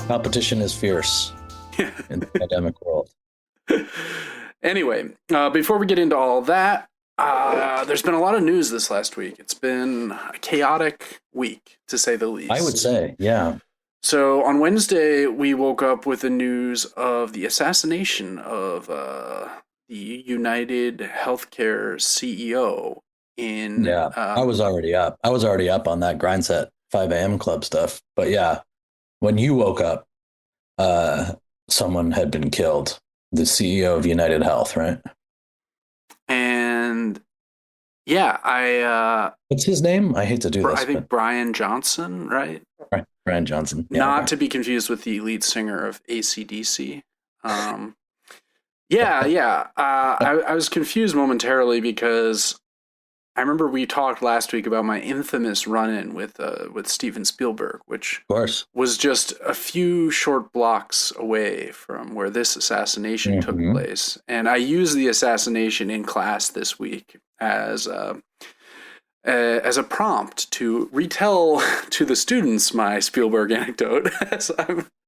Competition is fierce in the pandemic world. Anyway, before we get into all that, there's been a lot of news this last week. It's been a chaotic week, to say the least. I would say, yeah. So on Wednesday, we woke up with the news of the assassination of the United Healthcare CEO in... Yeah, I was already up. I was already up on that grind set 5 a.m. club stuff. But yeah, when you woke up, someone had been killed. The CEO of United Health, right? And yeah, what's his name? I hate to do this. I think Brian Johnson, right? Brian Johnson. Yeah, Not to be confused with the lead singer of AC/DC. I was confused momentarily because I remember we talked last week about my infamous run-in with Steven Spielberg, which of course was just a few short blocks away from where this assassination took place. And I used the assassination in class this week as a prompt to retell to the students my Spielberg anecdote.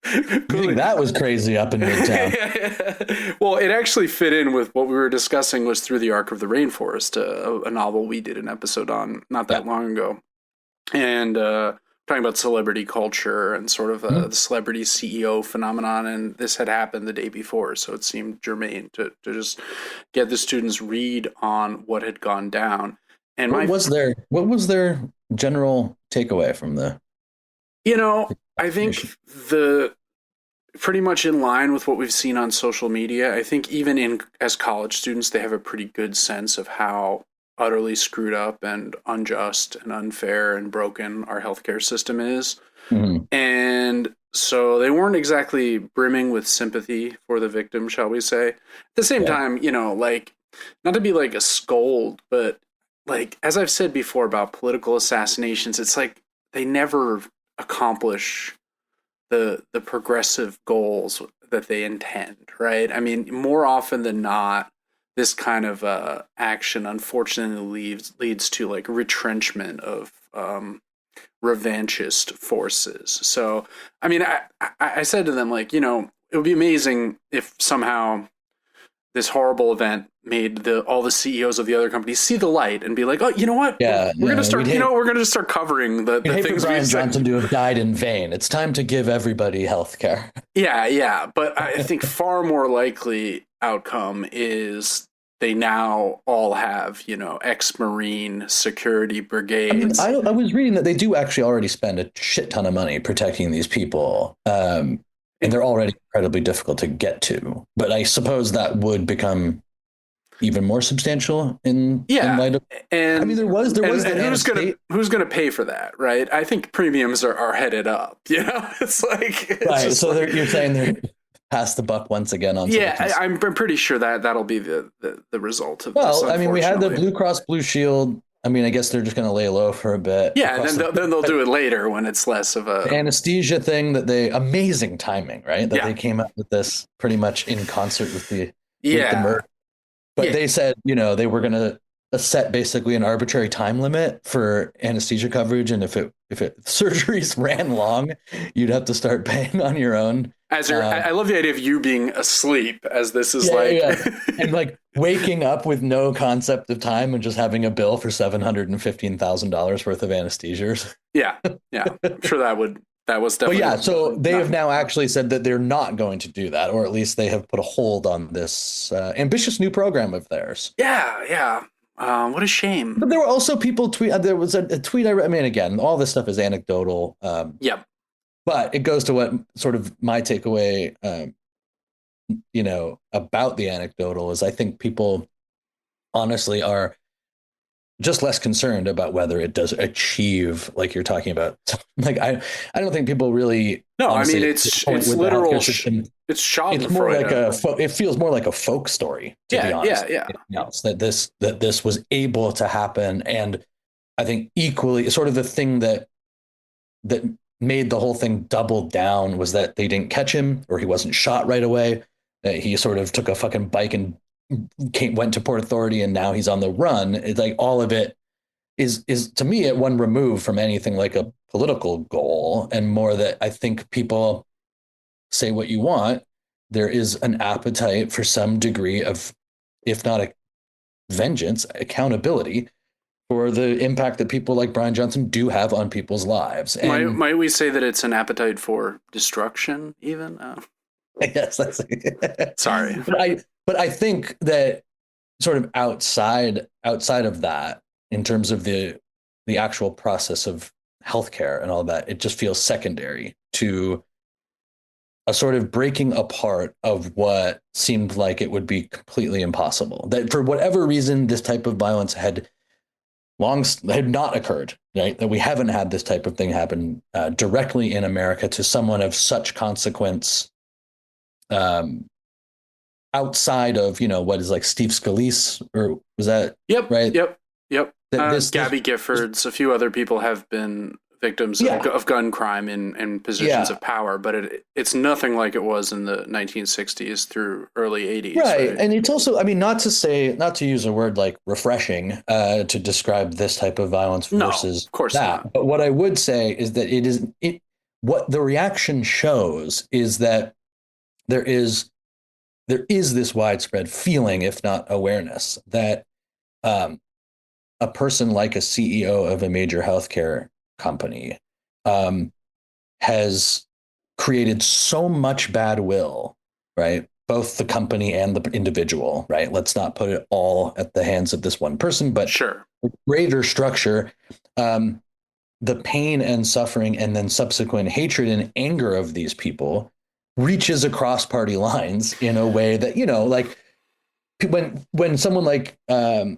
That was crazy up in Midtown. Well, it actually fit in with what we were discussing was Through the Arc of the Rainforest, a novel we did an episode on not that long ago. And talking about celebrity culture and sort of the celebrity CEO phenomenon. And this had happened the day before, so it seemed germane to just get the students read on what had gone down. And what was their general takeaway from the... I think pretty much in line with what we've seen on social media. I think even as college students, they have a pretty good sense of how utterly screwed up and unjust and unfair and broken our healthcare system is. Mm-hmm. And so they weren't exactly brimming with sympathy for the victim, shall we say. At the same time, not to be like a scold, but like, as I've said before about political assassinations, it's like they never accomplish the progressive goals that they intend, right? I mean, more often than not, this kind of action unfortunately leads to like retrenchment of revanchist forces. So, I mean, I said to them, like, it would be amazing if somehow this horrible event made all the CEOs of the other companies see the light and be like, oh, you know what? Yeah, we're going to start, we're going to just start covering the things Brian Johnson to have died in vain. It's time to give everybody health care. Yeah. But I think far more likely outcome is they now all have, ex-Marine security brigades. I was reading that they do actually already spend a shit ton of money protecting these people. And they're already incredibly difficult to get to. But I suppose that would become even more substantial in light of. And I mean, there was. And who's going to pay for that, right? I think premiums are headed up. It's like right. So you're saying they're past the buck once again on. Yeah, I'm pretty sure that'll be the result of. Well, this, I mean, we had the Blue Cross Blue Shield. I mean, I guess they're just going to lay low for a bit. Yeah, and then they'll do it later when it's less of a anesthesia thing amazing timing, right? That they came up with this pretty much in concert with the murder. But they said, they were going to set basically an arbitrary time limit for anesthesia coverage, and if surgeries ran long, you'd have to start paying on your own. I love the idea of you being asleep as this is and like waking up with no concept of time and just having a bill for $715,000 worth of anesthesias. Yeah. I'm sure that was definitely. But so they have now actually said that they're not going to do that, or at least they have put a hold on this ambitious new program of theirs. Yeah. What a shame. But there were also people tweet. There was a tweet I read. I mean, again, all this stuff is anecdotal. Yep. But it goes to what sort of my takeaway, about the anecdotal is I think people honestly are just less concerned about whether it does achieve, like you're talking about. Like I don't think people really. No, honestly, I mean it's literal. It's Schadenfreude. It feels more like a folk story, to be honest. Yeah. Else, that this was able to happen, and I think equally sort of the thing that made the whole thing double down was that they didn't catch him, or he wasn't shot right away. That he sort of took a fucking bike and went to Port Authority, and now he's on the run. It's like all of it is to me at one remove from anything like a political goal, and more that I think people say what you want. There is an appetite for some degree of, if not a vengeance, accountability for the impact that people like Brian Johnson do have on people's lives. And might we say that it's an appetite for destruction, even? Yes, that's sorry. But I think that sort of outside of that, in terms of the actual process of healthcare and all that, it just feels secondary to a sort of breaking apart of what seemed like it would be completely impossible. That for whatever reason, this type of violence had not occurred, right? That we haven't had this type of thing happen directly in America to someone of such consequence, outside of, what is like Steve Scalise, or was that? Yep. Right. Yep. Gabby Giffords, a few other people have been victims of gun crime in positions of power, but it's nothing like it was in the 1960s through early 80s. Right. And it's also, I mean, not to use a word like refreshing to describe this type of violence versus of course that. Not. But what I would say is that what the reaction shows is that there is this widespread feeling, if not awareness, that a person like a CEO of a major healthcare company has created so much bad will, right? Both the company and the individual, right? Let's not put it all at the hands of this one person, but sure, the greater structure, the pain and suffering and then subsequent hatred and anger of these people reaches across party lines in a way that, like when someone like a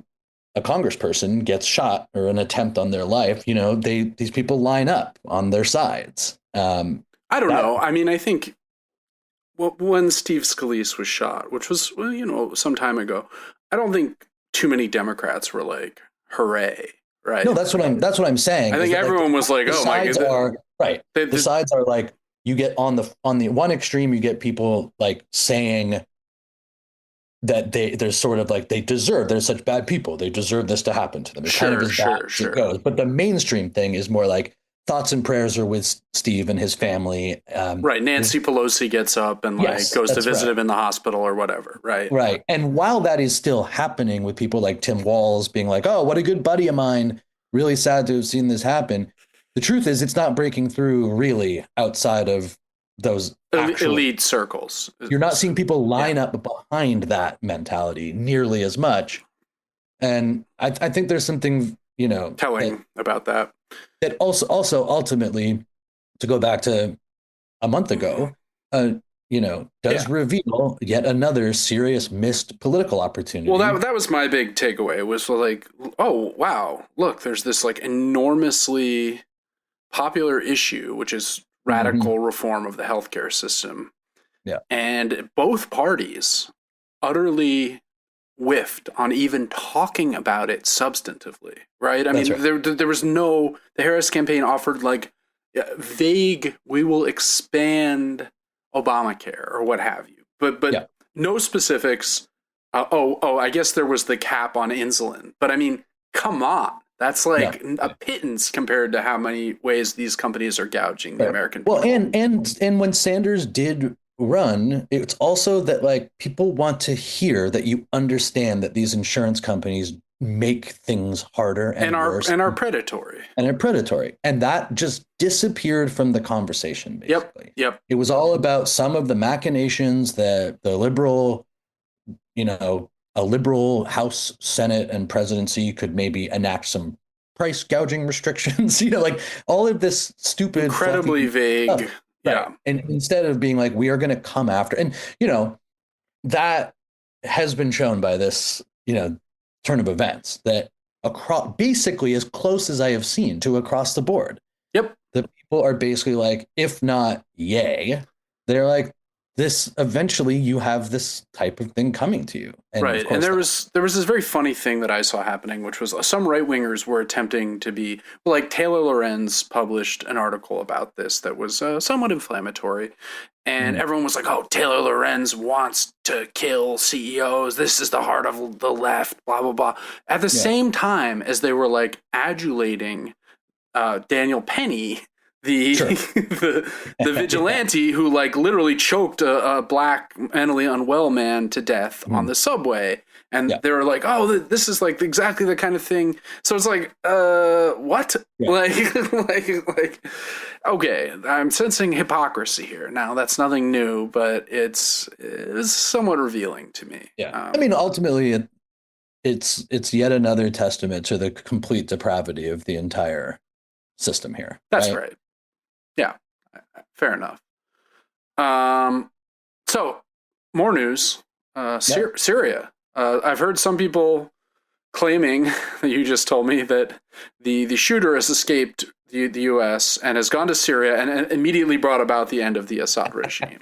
congressperson gets shot or an attempt on their life, these people line up on their sides. I don't know. I mean, I think when Steve Scalise was shot, which was, some time ago, I don't think too many Democrats were like, hooray. Right. No, that's what I'm saying. I think everyone was like, oh my God. Right. The sides are like, you get on the one extreme, you get people like saying that there's sort of like, they're such bad people, they deserve this to happen to them. It's kind of as bad as it goes. But the mainstream thing is more like thoughts and prayers are with Steve and his family. Right. Nancy Pelosi gets up and goes to visit him in the hospital or whatever. Right. Right. And while that is still happening with people like Tim Walz being like, oh, what a good buddy of mine, really sad to have seen this happen. The truth is, it's not breaking through really outside of those elite circles. You're not seeing people line up behind that mentality nearly as much. And I think there's something, telling about that. That also ultimately, to go back to a month ago, does reveal yet another serious missed political opportunity. Well, that was my big takeaway. It was like, oh, wow, look, there's this like enormously popular issue, which is radical reform of the healthcare system. Yeah. And both parties utterly whiffed on even talking about it substantively, right? I mean, there was the Harris campaign offered like vague, we will expand Obamacare or what have you, but no specifics. I guess there was the cap on insulin, but I mean, come on. That's like a pittance compared to how many ways these companies are gouging the American people. Well, and when Sanders did run, it's also that like people want to hear that you understand that these insurance companies make things harder and worse and are predatory. And are predatory. And that just disappeared from the conversation, basically. Yep. It was all about some of the machinations that the liberal, a liberal House, Senate, and presidency could maybe enact some price gouging restrictions, like all of this stupid, incredibly vague stuff. Right. And instead of being like, we are going to come after, and that has been shown by this turn of events, that across, basically as close as I have seen to across the board, the people are basically like, if not yay, they're like, this eventually you have this type of thing coming to you. And right. And there was this very funny thing that I saw happening, which was some right wingers were attempting to be like, Taylor Lorenz published an article about this that was somewhat inflammatory. And everyone was like, oh, Taylor Lorenz wants to kill CEOs. This is the heart of the left, blah, blah, blah. At the same time as they were like adulating Daniel Penny, the vigilante who like literally choked a black mentally unwell man to death on the subway, and they were like, oh, this is like exactly the kind of thing. So it's like, what? Like okay, I'm sensing hypocrisy here. Now that's nothing new, but it's somewhat revealing to me. I mean, ultimately it's yet another testament to the complete depravity of the entire system here. That's right. Yeah, fair enough. So more news. Syria. I've heard some people claiming that you just told me that the shooter has escaped the U.S. and has gone to Syria and immediately brought about the end of the Assad regime.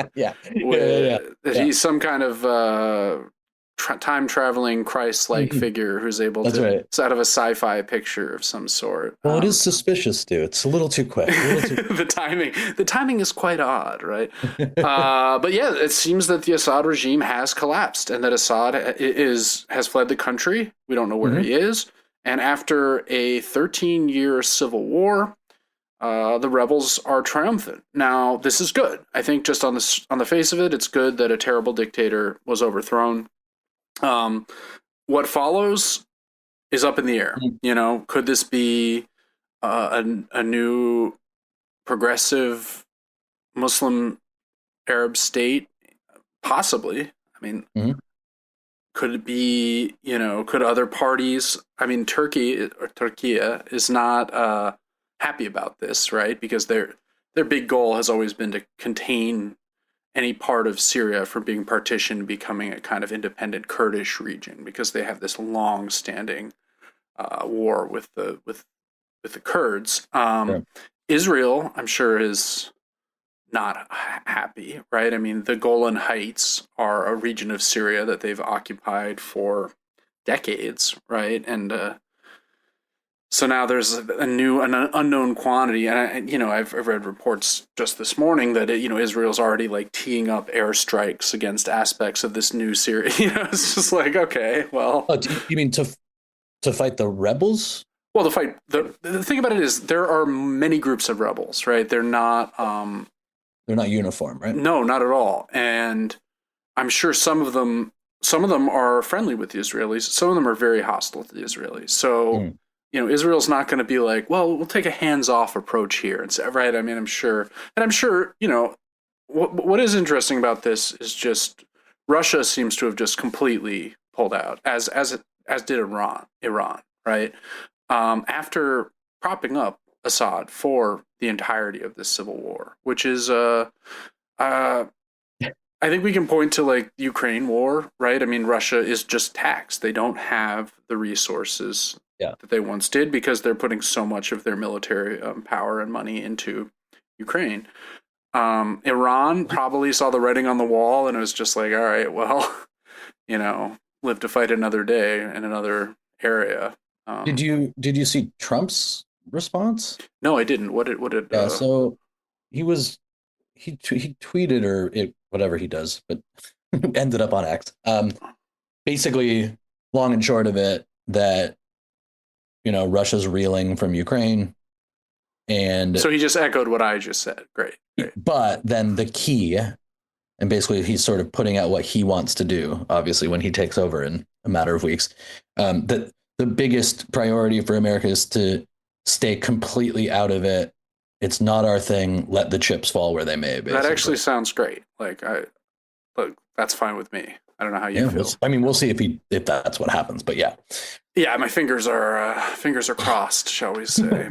He's some kind of time traveling Christ-like figure who's able to it's out of a sci-fi picture of some sort. Well, it is suspicious, dude. It's a little too quick. The timing is quite odd, right? But yeah, it seems that the Assad regime has collapsed and that Assad has fled the country. We don't know where he is. And after a 13-year civil war, the rebels are triumphant. Now, this is good. I think just on the face of it, it's good that a terrible dictator was overthrown. What follows is up in the air. Could this be a new progressive Muslim Arab state? Possibly. I mean, could it be, could other parties, I mean, Turkey is not happy about this, right? Because their big goal has always been to contain any part of Syria from being partitioned, becoming a kind of independent Kurdish region, because they have this long-standing war with the Kurds. Israel, I'm sure, is not happy, right? I mean, the Golan Heights are a region of Syria that they've occupied for decades, right? And so now there's an unknown quantity, and I've read reports just this morning that Israel's already like teeing up airstrikes against aspects of this new Syria. It's just like, okay, well. Oh, you mean to fight the rebels? Well, the thing about it is there are many groups of rebels, right? They're not uniform, right? No, not at all. And I'm sure some of them are friendly with the Israelis. Some of them are very hostile to the Israelis. So. Israel's not going to be like, well, we'll take a hands-off approach here, and right? I mean, I'm sure, what is interesting about this is just Russia seems to have just completely pulled out, as did Iran, right? After propping up Assad for the entirety of this civil war, which is, I think we can point to like the Ukraine war, right? I mean, Russia is just taxed; they don't have the resources that they once did because they're putting so much of their military power and money into Ukraine. Iran probably saw the writing on the wall and it was just like, all right, well, live to fight another day in another area. Did you see Trump's response? No, I didn't. What did? So he tweeted or whatever he does, but ended up on X. Basically, long and short of it, that Russia's reeling from Ukraine, and so he just echoed what I just said. Great. But then the key, and basically he's sort of putting out what he wants to do. Obviously, when he takes over in a matter of weeks, that the biggest priority for America is to stay completely out of it. It's not our thing. Let the chips fall where they may. Basically. That actually sounds great. Like look, that's fine with me. I don't know how you feel. We'll see if that's what happens, but yeah. Yeah, my fingers are crossed, shall we say?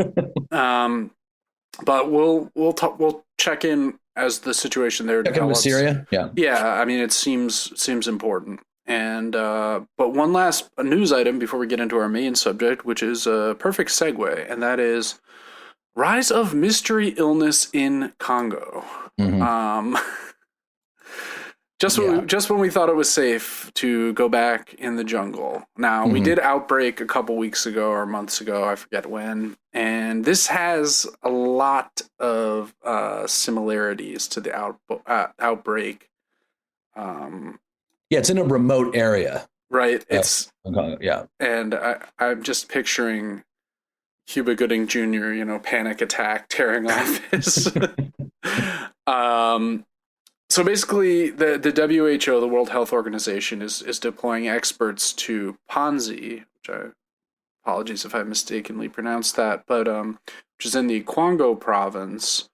But we'll check in as the situation there develops. Check in with Syria, yeah. I mean, it seems important. And but one last news item before we get into our main subject, which is a perfect segue, and that is rise of mystery illness in Congo. Mm-hmm. Just when we thought it was safe to go back in the jungle. Now, we did Outbreak a couple weeks ago or months ago, I forget when, and this has a lot of similarities to the Outbreak. It's in a remote area. Right. And I'm just picturing Cuba Gooding Jr., panic attack, tearing off his... So basically, the WHO, the World Health Organization, is deploying experts to Panzi, apologies if I mistakenly pronounced that, but which is in the Congo province,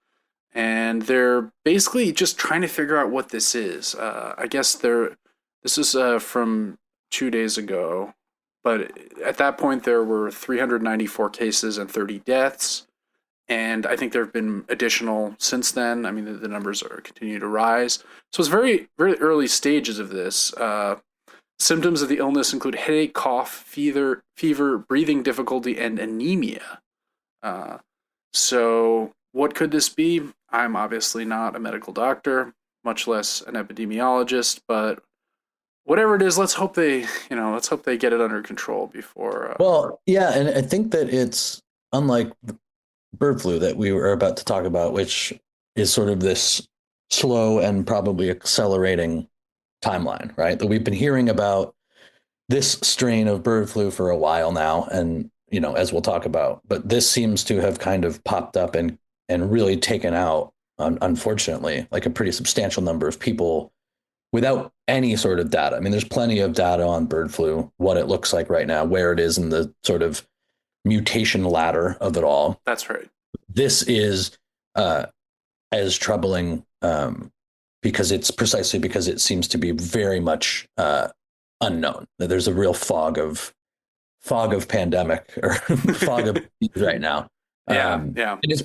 and they're basically just trying to figure out what this is. I guess this is from 2 days ago, but at that point there were 394 cases and 30 deaths. And I think there have been additional since then. I mean, the numbers continue to rise. So it's very, very early stages of this. Symptoms of the illness include headache, cough, fever, breathing difficulty, and anemia. So what could this be? I'm obviously not a medical doctor, much less an epidemiologist, but whatever it is, let's hope they get it under control before. And I think that it's unlike bird flu that we were about to talk about, which is sort of this slow and probably accelerating timeline, right? That we've been hearing about this strain of bird flu for a while now, and as we'll talk about, but this seems to have kind of popped up and really taken out, unfortunately, like a pretty substantial number of people without any sort of data. I mean, there's plenty of data on bird flu, what it looks like right now, where it is in the sort of mutation ladder of it all. That's right. This is as troubling because it seems to be very much unknown. There's a real fog of pandemic or fog of right now. And it's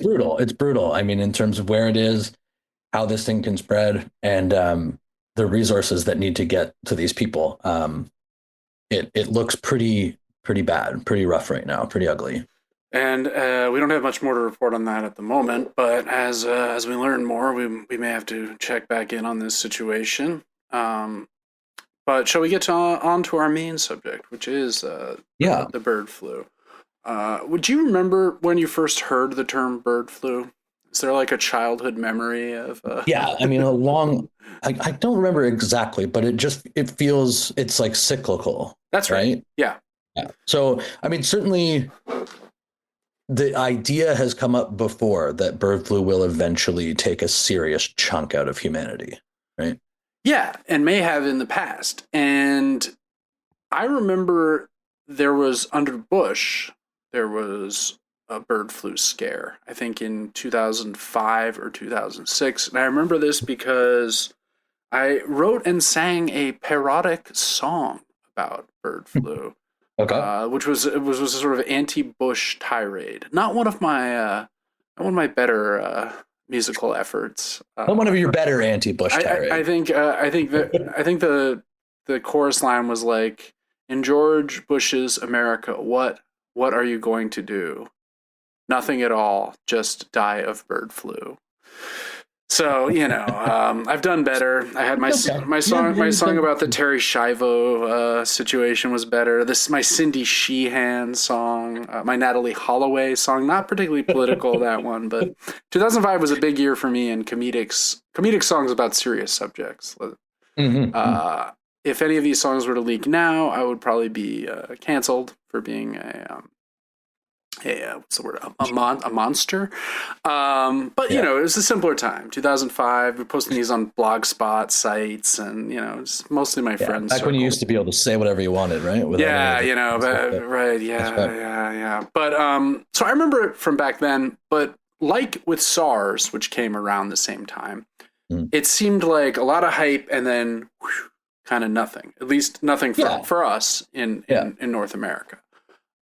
brutal. I mean, in terms of where it is, how this thing can spread, and the resources that need to get to these people. It looks pretty bad, pretty rough right now, pretty ugly. And we don't have much more to report on that at the moment, but as we learn more, we may have to check back in on this situation. But shall we get on to our main subject, which is the bird flu? Would you remember when you first heard the term bird flu? Is there like a childhood memory of? Yeah, I mean, I don't remember exactly, but it feels it's like cyclical. That's right. Yeah. So, I mean, certainly the idea has come up before that bird flu will eventually take a serious chunk out of humanity, right? Yeah, and may have in the past. And I remember under Bush, there was a bird flu scare, I think in 2005 or 2006. And I remember this because I wrote and sang a parodic song about bird flu. Okay. Which was a sort of anti-Bush tirade. Not one of my better musical efforts. Not one of your better anti-Bush tirades. I think the chorus line was like, "In George Bush's America, what are you going to do? Nothing at all. Just die of bird flu." So I've done better. I had my song about the Terry Schiavo situation was better. My Cindy Sheehan song, my Natalie Holloway song, not particularly political that one, but 2005 was a big year for me in comedic songs about serious subjects. Mm-hmm. If any of these songs were to leak now, I would probably be canceled for being what's the word? A monster. But it was a simpler time. 2005. We're posting these on Blogspot sites, and just mostly my friends. Back when you used to be able to say whatever you wanted, right? Right. Yeah. But so I remember it from back then. But like with SARS, which came around the same time, it seemed like a lot of hype and then kind of nothing. At least nothing for us in North America.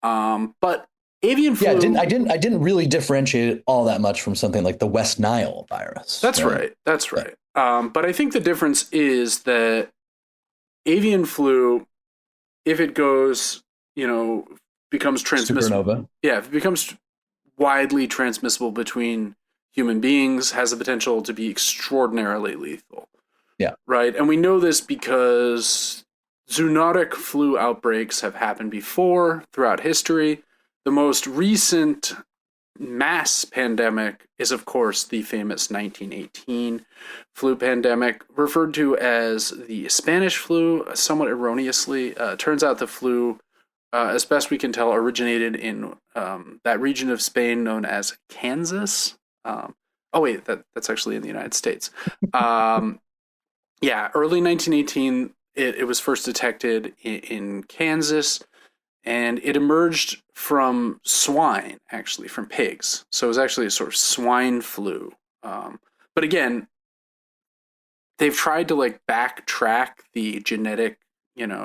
But avian flu. Yeah, I didn't really differentiate it all that much from something like the West Nile virus. That's right. That's right. But I think the difference is that avian flu, if it goes, becomes transmissible. Supernova. Yeah, if it becomes widely transmissible between human beings, has the potential to be extraordinarily lethal. Yeah. Right. And we know this because zoonotic flu outbreaks have happened before throughout history. The most recent mass pandemic is, of course, the famous 1918 flu pandemic, referred to as the Spanish flu, somewhat erroneously. Turns out the flu, as best we can tell, originated in that region of Spain known as Kansas. That's actually in the United States. Early 1918, it was first detected in Kansas, and it emerged from swine, actually, from pigs. So it was actually a sort of swine flu. But again, they've tried to backtrack the genetic,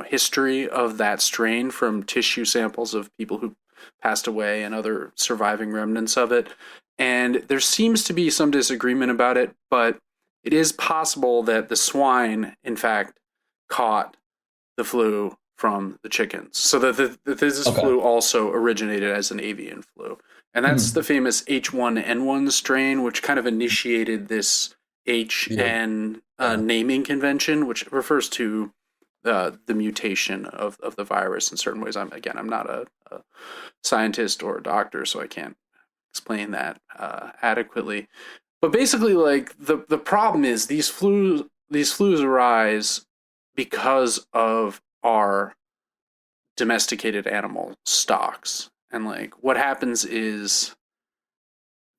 history of that strain from tissue samples of people who passed away and other surviving remnants of it. And there seems to be some disagreement about it, but it is possible that the swine, in fact, caught the flu from the chickens. So that this flu also originated as an avian flu. And that's the famous H1N1 strain, which kind of initiated this HN naming convention, which refers to the mutation of the virus in certain ways. I'm not a scientist or a doctor, so I can't explain that adequately. But basically, the problem is these flus arise because of our domesticated animal stocks. And what happens is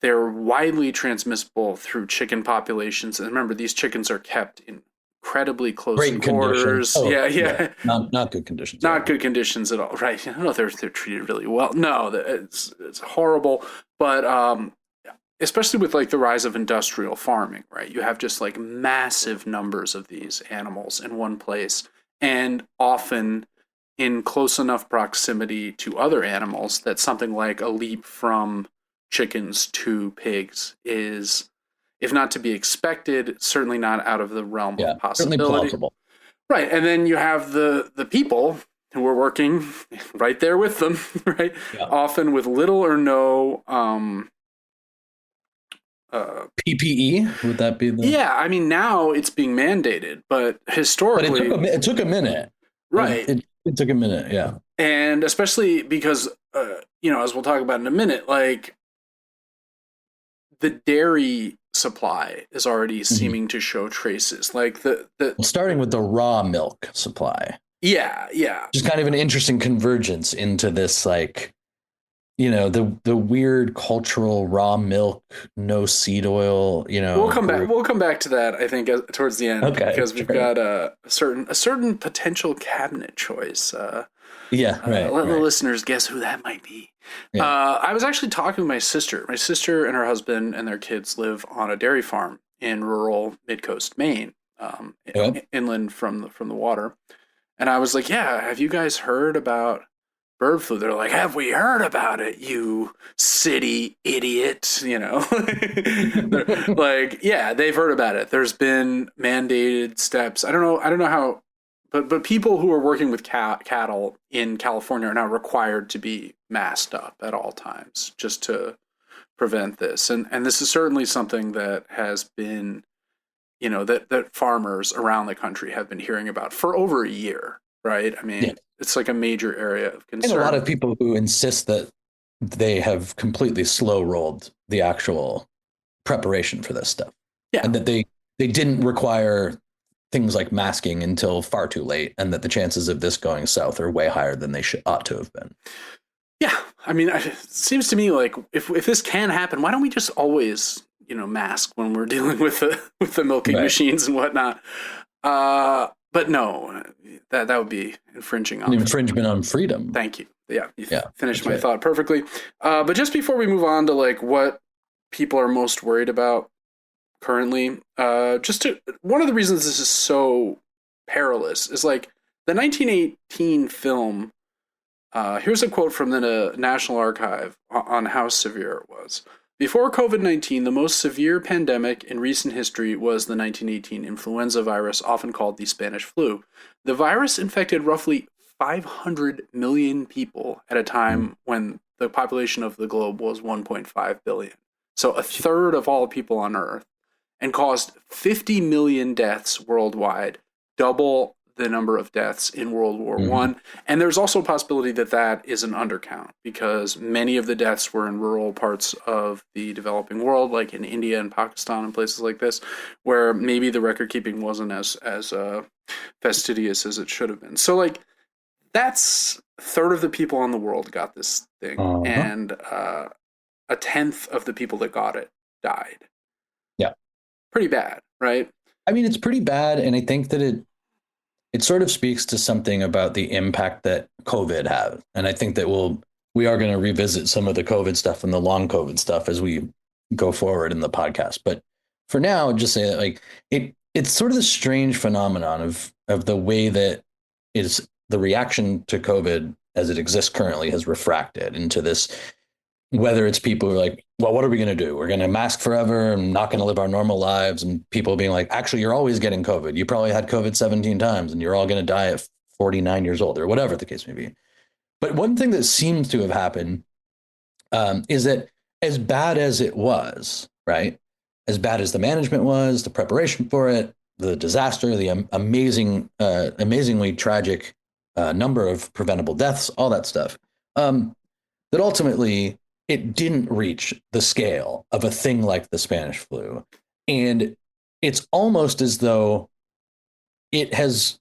they're widely transmissible through chicken populations. And remember, these chickens are kept in incredibly close quarters. Not good conditions. Not good conditions at all. Right. I don't know if they're treated really well. No, it's horrible. But especially with the rise of industrial farming, right? You have just massive numbers of these animals in one place, and often in close enough proximity to other animals that something like a leap from chickens to pigs is, if not to be expected, certainly not out of the realm of possibility. Certainly plausible. Right. And then you have the people who are working right there with them, right? Yeah. Often with little or no PPE, would that be the... Yeah, I mean, now it's being mandated, but historically... But it took a minute. Right. It took a minute, yeah. And especially because, as we'll talk about in a minute, the dairy supply is already seeming to show traces. Starting with the raw milk supply. Yeah. Just kind of an interesting convergence into this, the weird cultural raw milk, no seed oil, We'll come back to that, I think, towards the end, because we've got a certain potential cabinet choice. Let the listeners guess who that might be. Yeah. I was actually talking with my sister. My sister and her husband and their kids live on a dairy farm in rural mid-coast Maine, inland from the water. And I was like, "Yeah, have you guys heard about bird flu?" They're like, "Have we heard about it, you city idiot?" They've heard about it. There's been mandated steps. I don't know how, but people who are working with cattle in California are now required to be masked up at all times just to prevent this. And this is certainly something that has been, that farmers around the country have been hearing about for over a year, right? I mean, it's a major area of concern. And a lot of people who insist that they have completely slow rolled the actual preparation for this stuff. Yeah. And that they didn't require things like masking until far too late, and that the chances of this going south are way higher than they ought to have been. Yeah. I mean, it seems to me if this can happen, why don't we just always, mask when we're dealing with the milking machines and whatnot? But no, that would be infringement on freedom. Thank you. Yeah, you finished my thought perfectly. But just before we move on to what people are most worried about, currently. One of the reasons this is so perilous is like the 1918 film. Here's a quote from the National Archive on how severe it was. Before COVID-19, the most severe pandemic in recent history was the 1918 influenza virus, often called the Spanish flu. The virus infected roughly 500 million people at a time when the population of the globe was 1.5 billion. So a third of all people on Earth, and caused 50 million deaths worldwide, double the number of deaths in World War One. And there's also a possibility that that is an undercount because many of the deaths were in rural parts of the developing world, like in India and Pakistan and places like this, where maybe the record keeping wasn't as fastidious as it should have been. So like that's a third of the people in the world got this thing, and a tenth of the people that got it died. Yeah, pretty bad, right? I mean, it's pretty bad, and I think that it sort of speaks to something about the impact that COVID had. And I think that we are going to revisit some of the COVID stuff and the long COVID stuff as we go forward in the podcast. But for now, just say that like it's sort of the strange phenomenon of the way that is the reaction to COVID as it exists currently has refracted into this, whether it's people who are like, well, what are we going to do? We're going to mask forever and not going to live our normal lives. And people being like, actually, you're always getting COVID. You probably had COVID 17 times and you're all going to die at 49 years old or whatever the case may be. But one thing that seems to have happened is that as bad as it was, right, as bad as the management was, the preparation for it, the disaster, the amazingly tragic number of preventable deaths, all that stuff, that ultimately it didn't reach the scale of a thing like the Spanish flu. And it's almost as though it has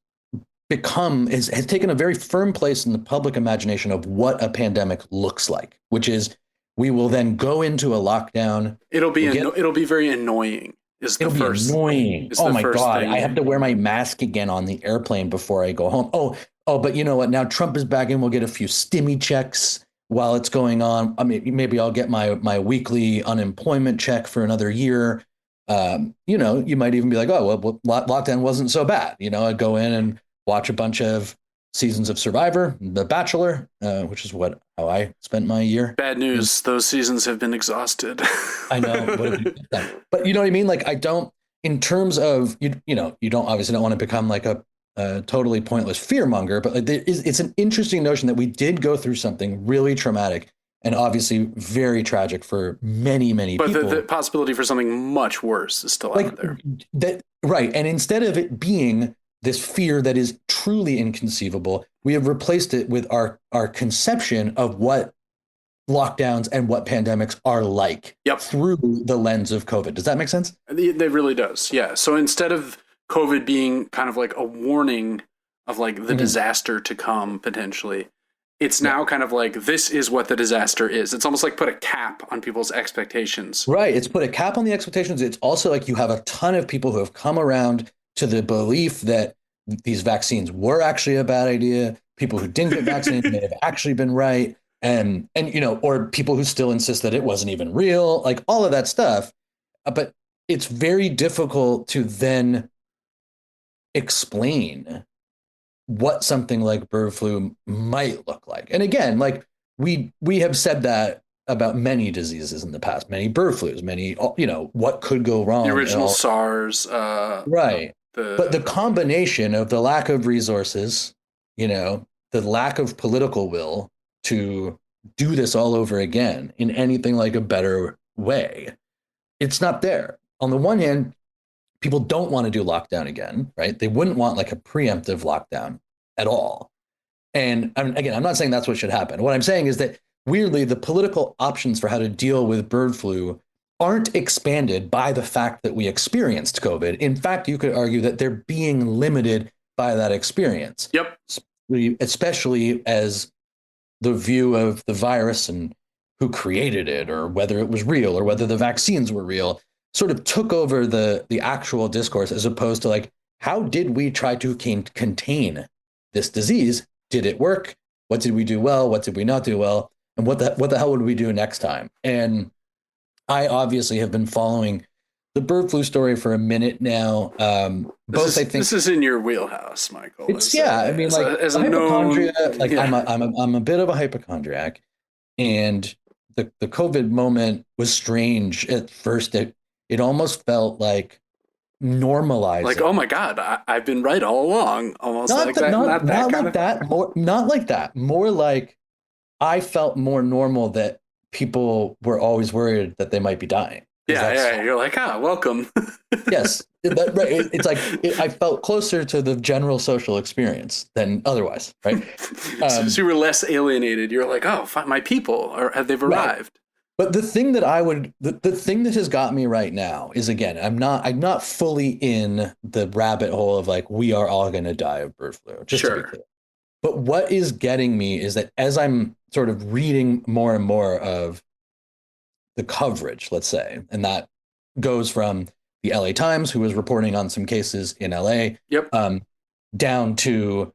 has taken a very firm place in the public imagination of what a pandemic looks like, which is we will then go into a lockdown. It'll be very annoying. It'll be annoying. Oh my God. I have to wear my mask again on the airplane before I go home. Oh, but you know what? Now Trump is back in. We'll get a few stimmy checks while it's going on. I mean, maybe I'll get my weekly unemployment check for another year. You might even be like, oh, well, lockdown wasn't so bad. I'd go in and watch a bunch of seasons of Survivor, The Bachelor, which is how I spent my year. Bad news. Those seasons have been exhausted. I know. But you know what I mean? Like, I don't, in terms of, you don't obviously don't want to become like a totally pointless fearmonger, but like it's an interesting notion that we did go through something really traumatic and obviously very tragic for many, many people. But the possibility for something much worse is still out there. Right. And instead of it being this fear that is truly inconceivable, we have replaced it with our conception of what lockdowns and what pandemics are like through the lens of COVID. Does that make sense? It really does. Yeah. So instead of COVID being kind of like a warning of like the disaster to come potentially, it's now kind of like, this is what the disaster is. It's almost like put a cap on people's expectations. Right. It's put a cap on the expectations. It's also like you have a ton of people who have come around to the belief that these vaccines were actually a bad idea. People who didn't get vaccinated may have actually been right. And or people who still insist that it wasn't even real, like all of that stuff. But it's very difficult to then explain what something like bird flu might look like. And again, like we have said that about many diseases in the past, many bird flus, many, what could go wrong. The original SARS. Right. But the combination of the lack of resources, the lack of political will to do this all over again in anything like a better way, it's not there. On the one hand, people don't want to do lockdown again, right? They wouldn't want like a preemptive lockdown at all. And I'm not saying that's what should happen. What I'm saying is that weirdly, the political options for how to deal with bird flu aren't expanded by the fact that we experienced COVID. In fact, you could argue that they're being limited by that experience. Yep. Especially as the view of the virus and who created it, or whether it was real, or whether the vaccines were real, sort of took over the actual discourse, as opposed to like, how did we try to contain this disease? Did it work? What did we do well? What did we not do well? And what the hell would we do next time? And I obviously have been following the bird flu story for a minute now. I think this is in your wheelhouse, Michael. I mean, like as a hypochondria, known, like I'm a bit of a hypochondriac, and the COVID moment was strange at first. It almost felt like normalizing. Like, oh my God, I've been right all along. Almost not like that. Not like that. Not like that. More like I felt more normal that people were always worried that they might be dying. Yeah. You're like, welcome. Yes. Right. It's like I felt closer to the general social experience than otherwise. Right. So you were less alienated. You're like, oh, my people they've arrived. Right. But the thing that the thing that has got me right now is, again, I'm not fully in the rabbit hole of like, we are all going to die of bird flu, just to be clear. But what is getting me is that as I'm sort of reading more and more of the coverage, let's say, and that goes from the LA Times, who was reporting on some cases in LA, down to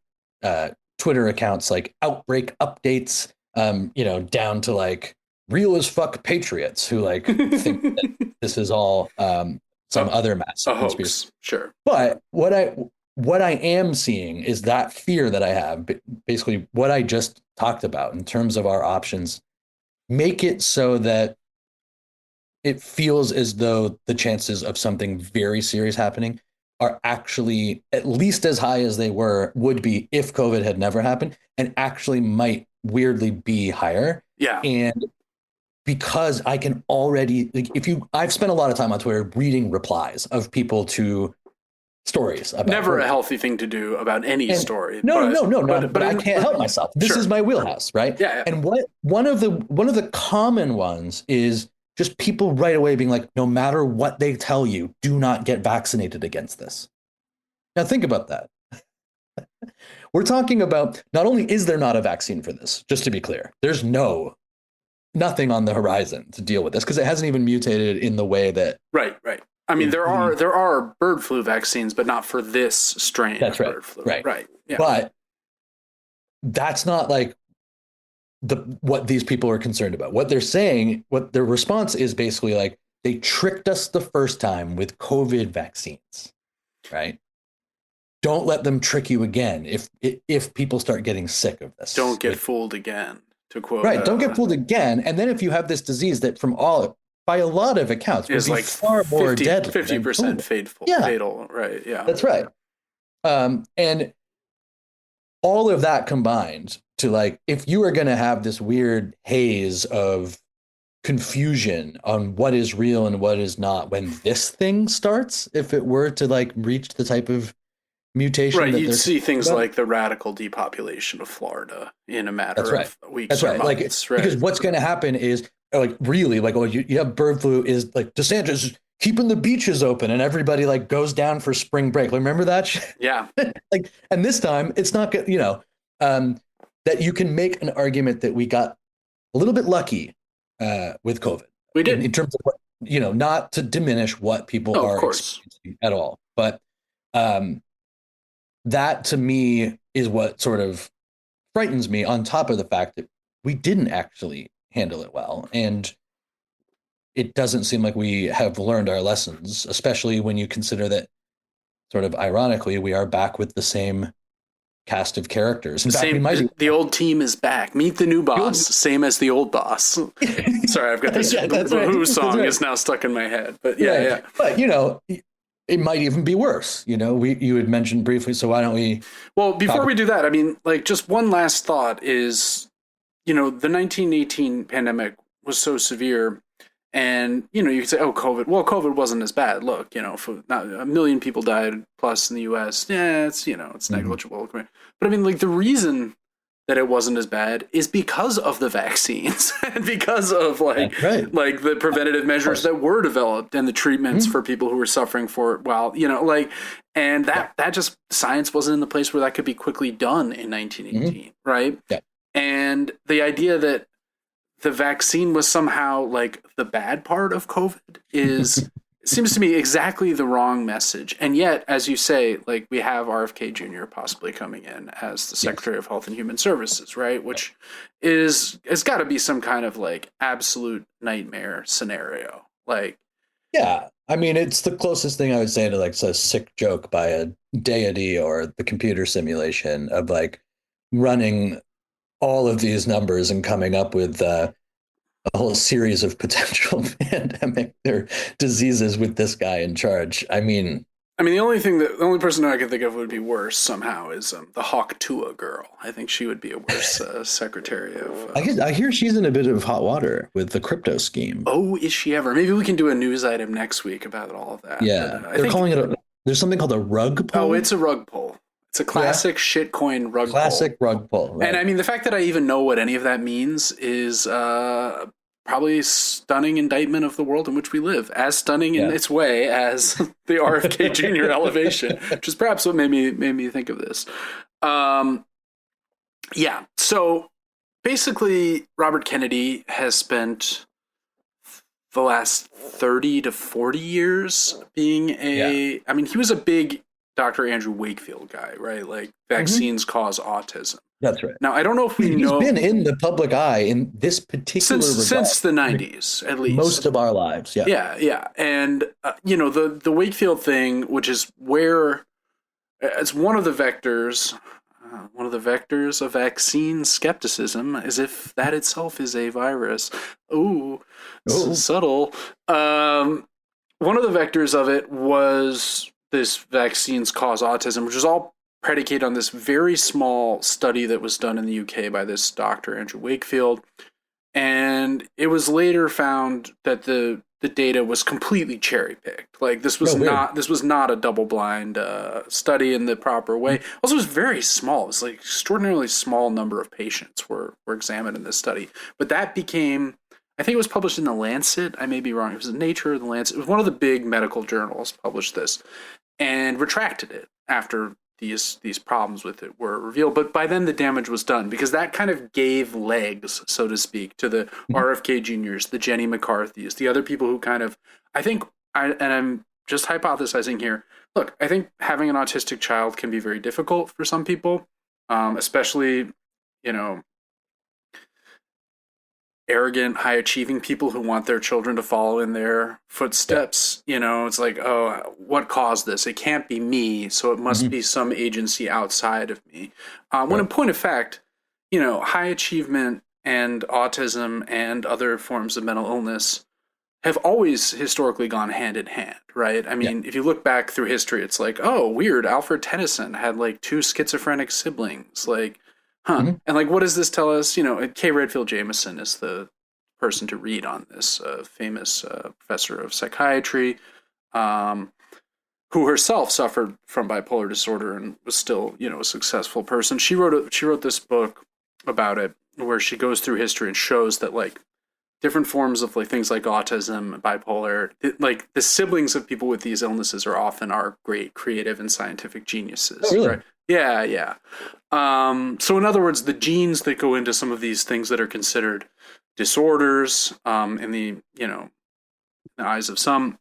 Twitter accounts like Outbreak Updates, down to like real as fuck patriots who like think that this is all some other massive conspiracy. Sure. But what I am seeing is that fear that I have, basically what I just talked about in terms of our options, make it so that it feels as though the chances of something very serious happening are actually at least as high as they would be if COVID had never happened, and actually might weirdly be higher. Yeah. And because I can already, like, I've spent a lot of time on Twitter reading replies of people to stories about never a healthy thing to do about any story. No, but I can't help myself. This is my wheelhouse, right? Yeah. And one of the common ones is just people right away being like, no matter what they tell you, do not get vaccinated against this. Now think about that. We're talking about, not only is there not a vaccine for this, just to be clear, there's nothing on the horizon to deal with this because it hasn't even mutated in the way that. Right. I mean, there are bird flu vaccines, but not for this strain of bird flu. Right. Yeah. But that's not like what these people are concerned about. What they're saying, what their response is basically like, they tricked us the first time with COVID vaccines, right? Don't let them trick you again if people start getting sick of this. Don't get fooled again, to quote. Right, don't get fooled again. And then if you have this disease that by a lot of accounts is like far more deadly. 50% fatal, right? Yeah. That's right. And all of that combined to, like, if you are going to have this weird haze of confusion on what is real and what is not when this thing starts, if it were to like reach the type of mutation, right? You'd see things like the radical depopulation of Florida in a matter of weeks. That's right. Months, because what's going to happen is like really like, you have bird flu is like DeSantis keeping the beaches open and everybody like goes down for spring break. Remember that? Yeah. Like, and this time it's not good, that you can make an argument that we got a little bit lucky with COVID. We did. In terms of what, not to diminish what people are experiencing at all. But that to me is what sort of frightens me, on top of the fact that we didn't actually handle it well. And it doesn't seem like we have learned our lessons, especially when you consider that, sort of ironically, we are back with the same cast of characters. In fact, the old team is back. Meet the new boss, same as the old boss. Sorry, I've got this Who song is now stuck in my head. But yeah. But it might even be worse. You had mentioned briefly, so why don't we? Well, before we do that, I mean, like, just one last thought is, the 1918 pandemic was so severe. And, you could say, oh, COVID. Well, COVID wasn't as bad. Look, for not 1 million people died plus in the US. Yeah, it's, it's negligible. But I mean, like, the reason that it wasn't as bad is because of the vaccines and because of like the preventative measures that were developed and the treatments for people who were suffering for it. Well, and that just, science wasn't in the place where that could be quickly done in 1918. Right. Yeah. And the idea that the vaccine was somehow like the bad part of COVID seems to me exactly the wrong message. And yet, as you say, like, we have RFK Jr. possibly coming in as the Secretary of Health and Human Services, right? Which has got to be some kind of like absolute nightmare scenario. Like, Yeah. I mean, it's the closest thing I would say to like a sick joke by a deity or the computer simulation of like running all of these numbers and coming up with a whole series of potential pandemic or diseases with this guy in charge. The only person I can think of would be worse somehow is the Hawk Tuah girl. I think she would be a worse secretary of. I hear she's in a bit of hot water with the crypto scheme. Oh, is she ever? Maybe we can do a news item next week about all of that. Yeah, but, they're calling it. There's something called a rug pull. Oh, it's a rug pull. It's a classic shitcoin rug pull. Classic rug pull. Right? And I mean, the fact that I even know what any of that means is probably a stunning indictment of the world in which we live, as stunning in its way as the RFK Jr. elevation, which is perhaps what made me think of this. So basically, Robert Kennedy has spent the last 30 to 40 years being he was a big Dr. Andrew Wakefield guy, right? Like vaccines cause autism. That's right. Now, I don't know if he's been in the public eye in this particular since the 90s, at least. Most of our lives, yeah. Yeah. And, the Wakefield thing, which is where it's one of the vectors of vaccine skepticism, as if that itself is a virus. Ooh. Subtle. One of the vectors of it was this vaccines cause autism, which was all predicated on this very small study that was done in the UK by this Dr. Andrew Wakefield. And it was later found that the data was completely cherry picked. Like this was not a double blind study in the proper way. Also, it was very small. It was like extraordinarily small number of patients were examined in this study. But that became, I think it was published in the Lancet. I may be wrong. It was in Nature or the Lancet. It was one of the big medical journals published this and retracted it after these problems with it were revealed. But by then the damage was done, because that kind of gave legs, so to speak, to the RFK Juniors, the Jenny McCarthy's, the other people who kind of, and I'm just hypothesizing here. Look, I think having an autistic child can be very difficult for some people, especially, arrogant, high-achieving people who want their children to follow in their footsteps. It's like, oh, what caused this? It can't be me, so it must be some agency outside of me. When in point of fact, high achievement and autism and other forms of mental illness have always historically gone hand in hand, right? I mean, if you look back through history, it's like, oh, weird, Alfred Tennyson had like 2 schizophrenic siblings, like, and like, what does this tell us? K. Redfield Jameson is the person to read on this, famous professor of psychiatry, who herself suffered from bipolar disorder and was still, a successful person. She wrote this book about it, where she goes through history and shows that like different forms of like things like autism, bipolar, like the siblings of people with these illnesses are often our great creative and scientific geniuses. Oh, really? Right? Yeah. So in other words, the genes that go into some of these things that are considered disorders, in the eyes of some,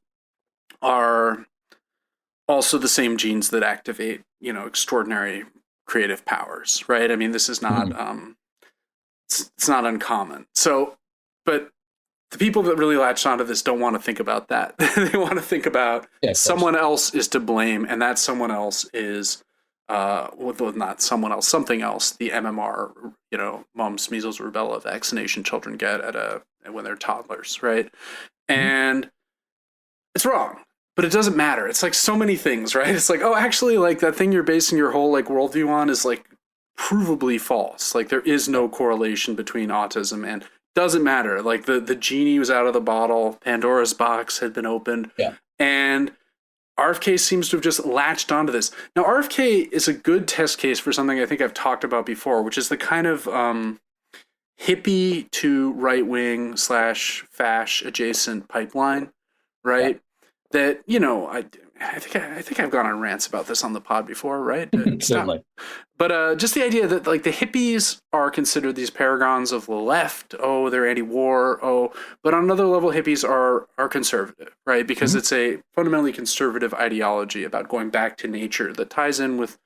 are also the same genes that activate, extraordinary creative powers, right? I mean, this is not, it's not uncommon. So, but the people that really latched onto this don't want to think about that. They want to think about someone else is to blame, and that someone else is, not someone else, something else. The MMR, mumps, measles, rubella vaccination children get when they're toddlers, right? And it's wrong, but it doesn't matter. It's like so many things, right? It's like, oh, actually, like that thing you're basing your whole like worldview on is like provably false. Like there is no correlation between autism and. Doesn't matter. Like the genie was out of the bottle. Pandora's box had been opened. Yeah. And RFK seems to have just latched onto this. Now, RFK is a good test case for something I think I've talked about before, which is the kind of hippie to right-wing / fash adjacent pipeline, right? Yeah. That, I think I've gone on rants about this on the pod before, right? Certainly. But just the idea that like the hippies are considered these paragons of the left. Oh, they're anti-war. Oh, but on another level, hippies are conservative, right? Because it's a fundamentally conservative ideology about going back to nature that ties in with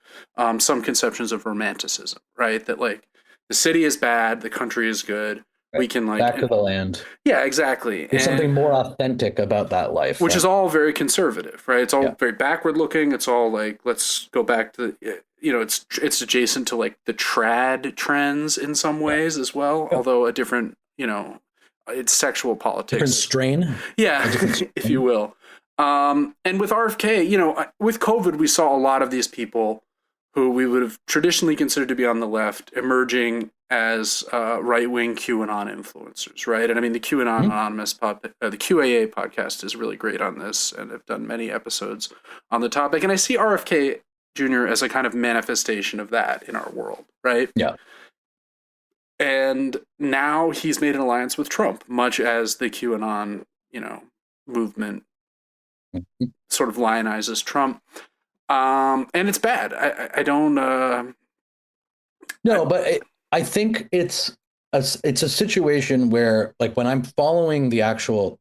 some conceptions of romanticism, right? That like the city is bad, the country is good. we can like back to the land. Yeah, exactly. There's something more authentic about that life, which is all very conservative, right? It's all very backward looking. It's all like, let's go back to, it's adjacent to like the trad trends in some ways as well, although a different, it's sexual politics. Different strain. Yeah, if you will. And with RFK, with COVID, we saw a lot of these people who we would have traditionally considered to be on the left emerging as right-wing QAnon influencers, right? And I mean, the QAnon Anonymous, the QAA podcast is really great on this, and I've done many episodes on the topic. And I see RFK Jr. as a kind of manifestation of that in our world, right? Yeah. And now he's made an alliance with Trump, much as the QAnon, movement sort of lionizes Trump. And it's bad. I don't. No, but I think it's a situation where, like, when I'm following the actual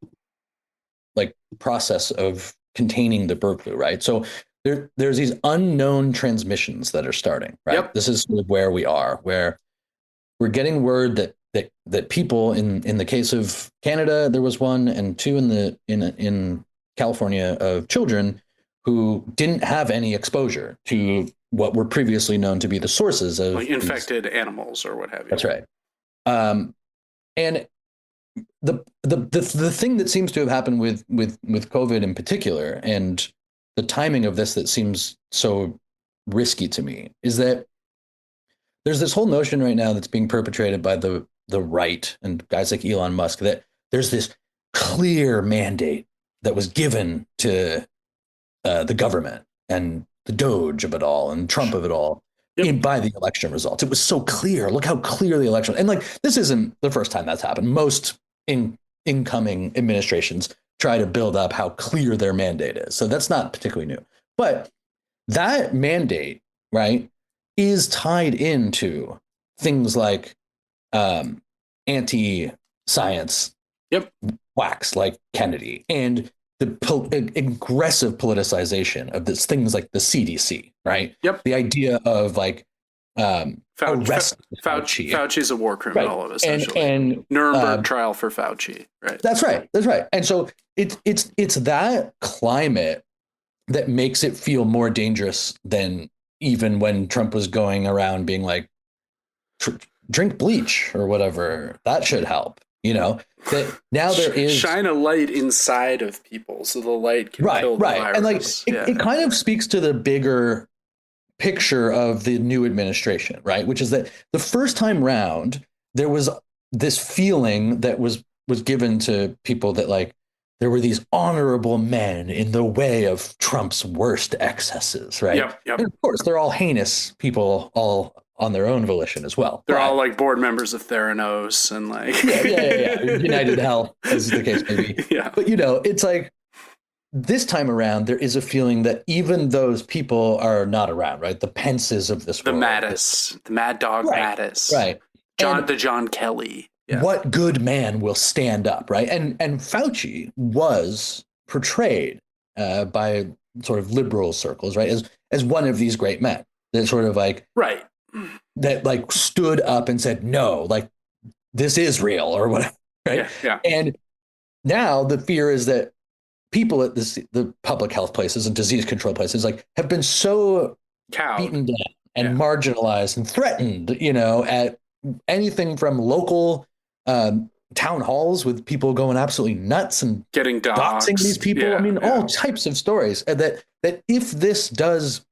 like process of containing the bird flu, right? So there's these unknown transmissions that are starting, right? Yep. This is where we are, where we're getting word that people in the case of Canada, there was 1 and 2 in California of children who didn't have any exposure to what were previously known to be the sources of like infected animals or what have you. That's right. And the thing that seems to have happened with COVID in particular, and the timing of this that seems so risky to me, is that there's this whole notion right now that's being perpetrated by the right and guys like Elon Musk that there's this clear mandate that was given to the government and the Doge of it all and Trump of it all by the election results. It was so clear. Look how clear the election. And like, this isn't the first time that's happened. Most incoming administrations try to build up how clear their mandate is. So that's not particularly new. But that mandate, right, is tied into things like anti-science whacks like Kennedy and the aggressive politicization of this things like the CDC, right? Yep. The idea of like Fauci. Fauci's a war criminal, right. essentially. And Nuremberg trial for Fauci, right? That's right. And so it's that climate that makes it feel more dangerous than even when Trump was going around being like, drink bleach or whatever. That should help. That now there is shine a light inside of people so the light can kill the virus. And like it kind of speaks to the bigger picture of the new administration, right? Which is that the first time round there was this feeling that was given to people that like there were these honorable men in the way of Trump's worst excesses, right? Yep. And of course, they're all heinous people, all on their own volition as well. They're all like board members of Theranos and like United Health, as the case may be. Yeah. But it's like this time around, there is a feeling that even those people are not around, right? The Pences of this world. The Mattis, the Mad Dog Mattis. Right. John Kelly. Yeah. What good man will stand up, right? And Fauci was portrayed by sort of liberal circles, right, as one of these great men that sort of like that like stood up and said, no, like this is real or whatever, right? Yeah. And now the fear is that people at the public health places and disease control places like have been so beaten down and marginalized and threatened, at anything from local town halls with people going absolutely nuts and getting doxing these people. All types of stories. And that if this does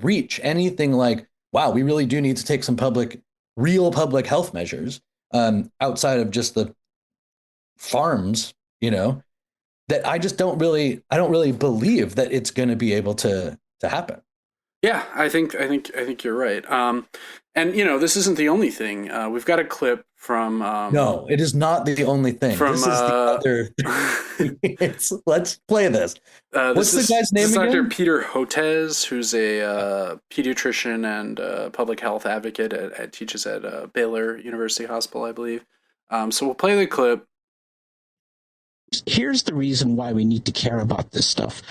reach anything like, wow, we really do need to take some real public health measures outside of just the farms, that I don't really believe that it's going to be able to happen. Yeah, I think you're right. And this isn't the only thing. We've got a clip from. No, it is not the only thing. This is the other. Let's play this. What's the guy's name again? Dr. Peter Hotez, who's a pediatrician and public health advocate teaches at Baylor University Hospital, I believe. So we'll play the clip. Here's the reason why we need to care about this stuff,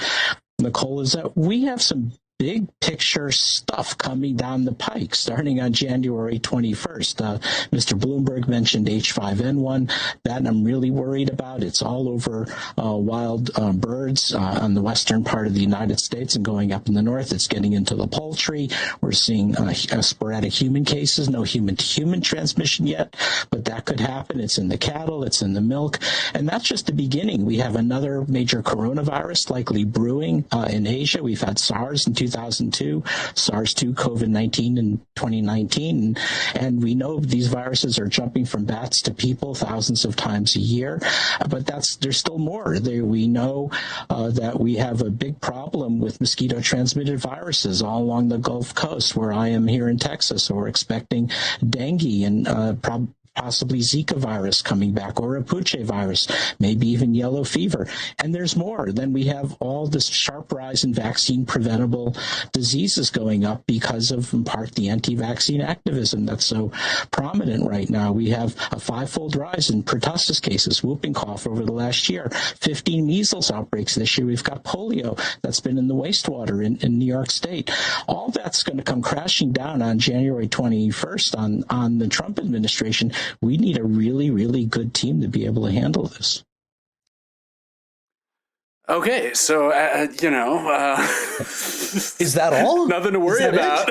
Nicole, is that we have some big picture stuff coming down the pike starting on January 21st. Mr. Bloomberg mentioned H5N1. That I'm really worried about. It's all over wild birds on the western part of the United States and going up in the north. It's getting into the poultry. We're seeing sporadic human cases, no human-to-human transmission yet, but that could happen. It's in the cattle, it's in the milk, and that's just the beginning. We have another major coronavirus likely brewing in Asia. We've had SARS in 2002, SARS-2, COVID-19 in 2019, and we know these viruses are jumping from bats to people thousands of times a year, but there's still more. We know that we have a big problem with mosquito-transmitted viruses all along the Gulf Coast, where I am here in Texas. So we're expecting dengue and possibly Zika virus coming back, or a Puche virus, maybe even yellow fever. And there's more. Then we have all this sharp rise in vaccine preventable diseases going up because of, in part, the anti-vaccine activism that's so prominent right now. We have a five-fold rise in pertussis cases, whooping cough over the last year, 15 measles outbreaks this year. We've got polio that's been in the wastewater in New York State. All that's going to come crashing down on January 21st on the Trump administration. We need a really, really good team to be able to handle this. Okay, so, is that all? Nothing to worry about.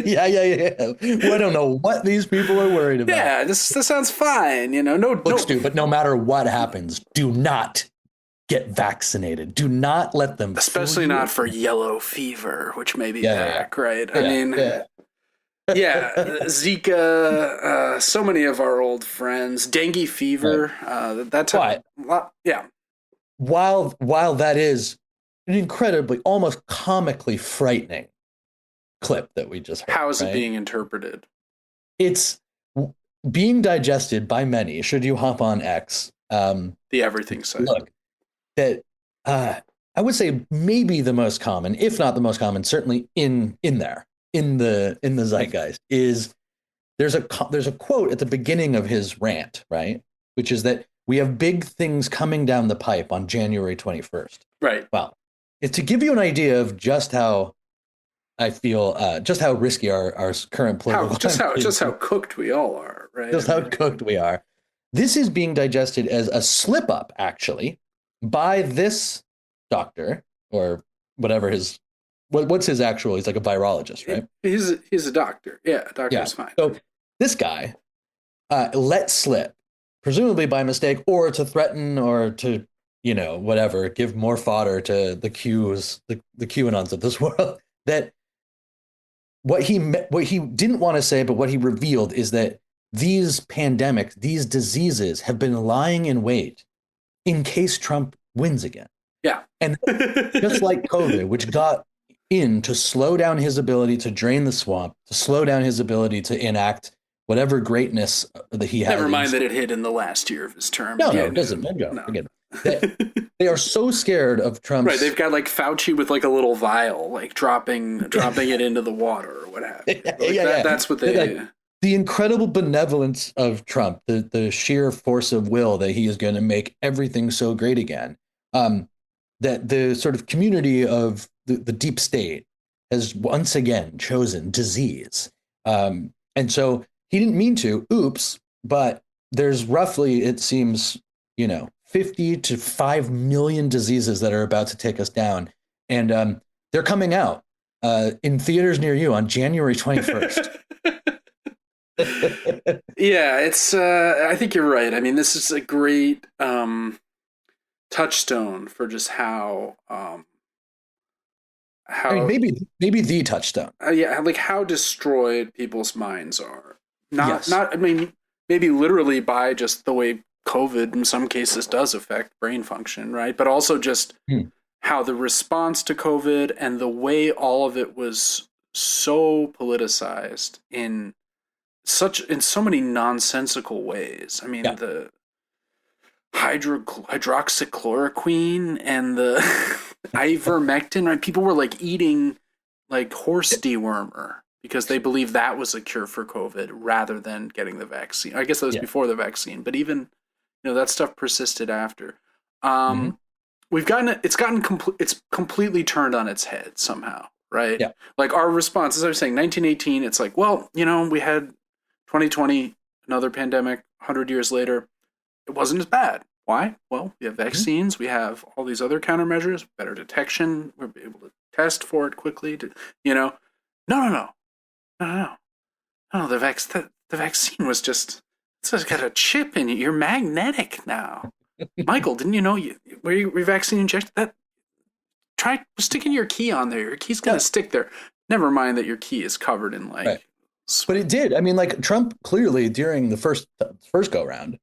Yeah. Well, I don't know what these people are worried about. Yeah, this sounds fine. Look, Stu, but no matter what happens, do not get vaccinated. Do not let them. Especially not for yellow fever, which may be back, right? Yeah, Zika, so many of our old friends, dengue fever, that type. Yeah. While that is an incredibly, almost comically frightening clip that we just heard. How is it being interpreted? It's being digested by many. Should you hop on X? The everything site. Look, that I would say maybe the most common, if not the most common, certainly in there. In the zeitgeist is there's a quote at the beginning of his rant, right? Which is that we have big things coming down the pipe on January 21st. Right. Well, it's to give you an idea of just how I feel, just how risky our current political just how cooked we all are, right? Just how cooked we are. This is being digested as a slip up, actually, by this doctor or whatever his. What's his actual? He's like a virologist, right? He's a doctor. Yeah, a doctor's fine. So this guy let slip, presumably by mistake, or to threaten, or to whatever, give more fodder to the QAnons of this world. That what he didn't want to say, but what he revealed is that these pandemics, these diseases, have been lying in wait in case Trump wins again. Yeah, and just like COVID, which got in to slow down his ability to drain the swamp, to slow down his ability to enact whatever greatness that he had. Never mind that it hit in the last year of his term. No, it doesn't. No. Forget it. They are so scared of Trump's. Right, they've got like Fauci with like a little vial, like dropping it into the water or what have you. That's what they. The incredible benevolence of Trump, the sheer force of will that he is going to make everything so great again. That the sort of community of the deep state has once again chosen disease. And so he didn't mean to, oops, but there's roughly, it seems, 50 to 5 million diseases that are about to take us down. And they're coming out in theaters near you on January 21st. Yeah, it's, I think you're right. I mean, this is a great touchstone for just how I mean, maybe the touchstone. Like how destroyed people's minds are. I mean, maybe literally by just the way COVID in some cases does affect brain function, right? But also just how the response to COVID and the way all of it was so politicized in so many nonsensical ways. I mean, the hydroxychloroquine and the ivermectin, right? People were like eating like horse dewormer because they believed that was a cure for COVID rather than getting the vaccine. I guess that was before the vaccine, but even that stuff persisted after. it's completely turned on its head somehow, right? Yeah. Like our response, as I was saying, 1918, it's like, well, we had 2020, another pandemic, 100 years later. It wasn't as bad. Why? Well, we have vaccines. We have all these other countermeasures, better detection. We're able to test for it quickly. No. The vaccine was just, it's got a chip in you. You're magnetic now. Michael, didn't you know where your vaccine injected that? Try sticking your key on there. Your key's going to stick there. Never mind that your key is covered in like. Right. But it did. I mean, like Trump clearly during the first go round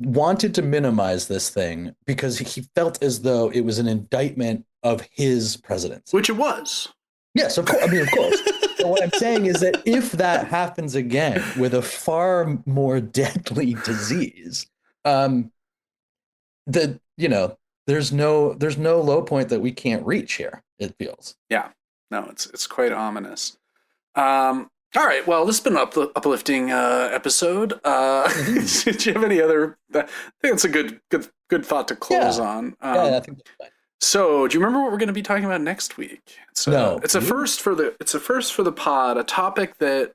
wanted to minimize this thing because he felt as though it was an indictment of his presidency. Which it was. Yes, of course. I mean, of course. But what I'm saying is that if that happens again with a far more deadly disease, there's no low point that we can't reach here, it feels. Yeah. No, it's quite ominous. All right. Well, this has been an uplifting episode. Did you have any other? I think it's a good thought to close on. I think that's fine. So, do you remember what we're going to be talking about next week? No. It's a first for the pod. A topic that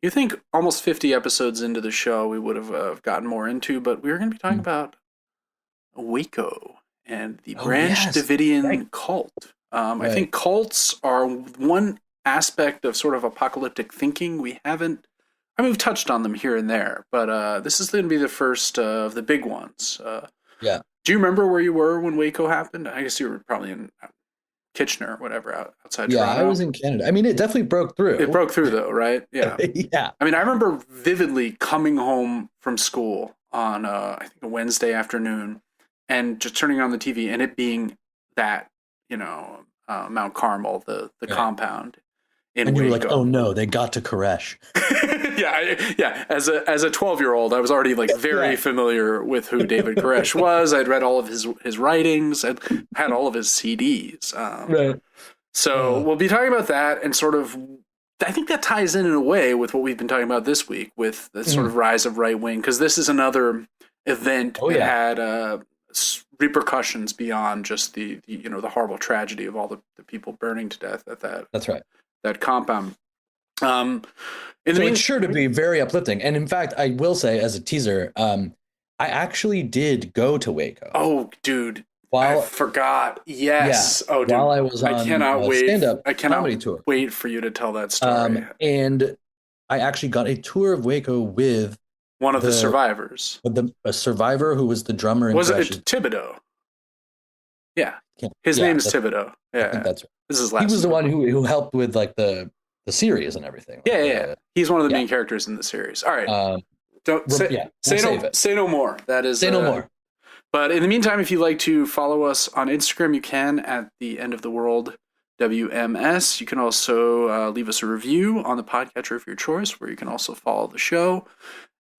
you think almost 50 episodes into the show we would have gotten more into, but we were going to be talking about Waco and the Branch Davidian cult. I think cults are one aspect of sort of apocalyptic thinking we've touched on them here and there, but this is going to be the first of the big ones. Do you remember where you were when Waco happened? I guess you were probably in Kitchener or whatever outside Toronto. I was in Canada. I mean, it definitely broke through. It broke through though, right? Yeah. Yeah. I mean, I remember vividly coming home from school on I think a Wednesday afternoon and just turning on the TV and it being that, Mount Carmel, the compound. And you were like, oh no, they got to Koresh. Yeah. As a 12-year-old, I was already like very familiar with who David Koresh was. I'd read all of his writings. I'd had all of his CDs. Right. So we'll be talking about that and sort of, I think that ties in a way with what we've been talking about this week with the sort of rise of right wing, because this is another event that had repercussions beyond just the horrible tragedy of all the people burning to death at that. That's right. That compound. It's sure to be very uplifting. And in fact, I will say as a teaser, I actually did go to Waco. Oh, dude. I forgot. Yes. Yeah, oh, dude. While I was on stand-up comedy tour. Wait for you to tell that story. And I actually got a tour of Waco with one of the survivors. With a survivor who was the drummer in Was it Thibodeau? Yeah. His name is Thibodeau. Yeah. I think that's right. This is last. He was the one who helped with like the series and everything. Yeah. He's one of the main characters in the series. All right. Say no more. That is say no more. But in the meantime, if you'd like to follow us on Instagram, you can at the End of the World WMS. You can also leave us a review on the podcatcher of your choice, where you can also follow the show.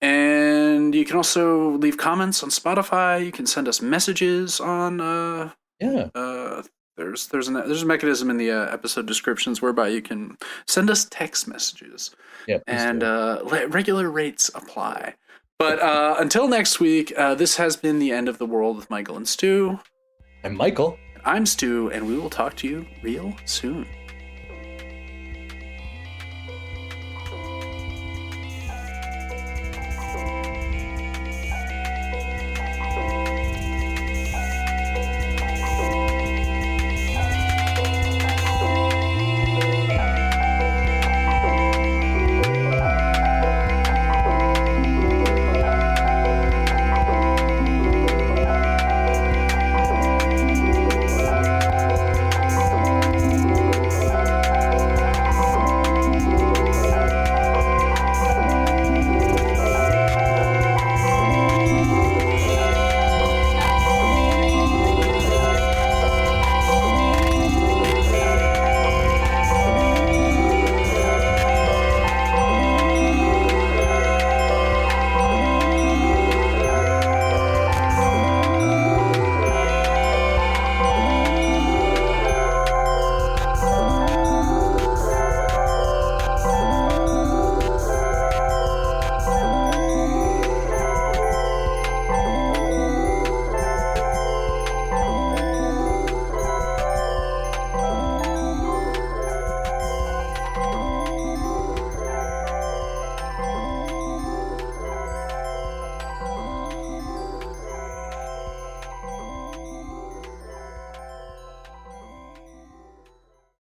And you can also leave comments on Spotify. You can send us messages on there's a mechanism in the episode descriptions whereby you can send us text messages. Yeah, and regular rates apply. But until next week, this has been the End of the World with Michael and Stu. I'm Michael. I'm Stu, and we will talk to you real soon.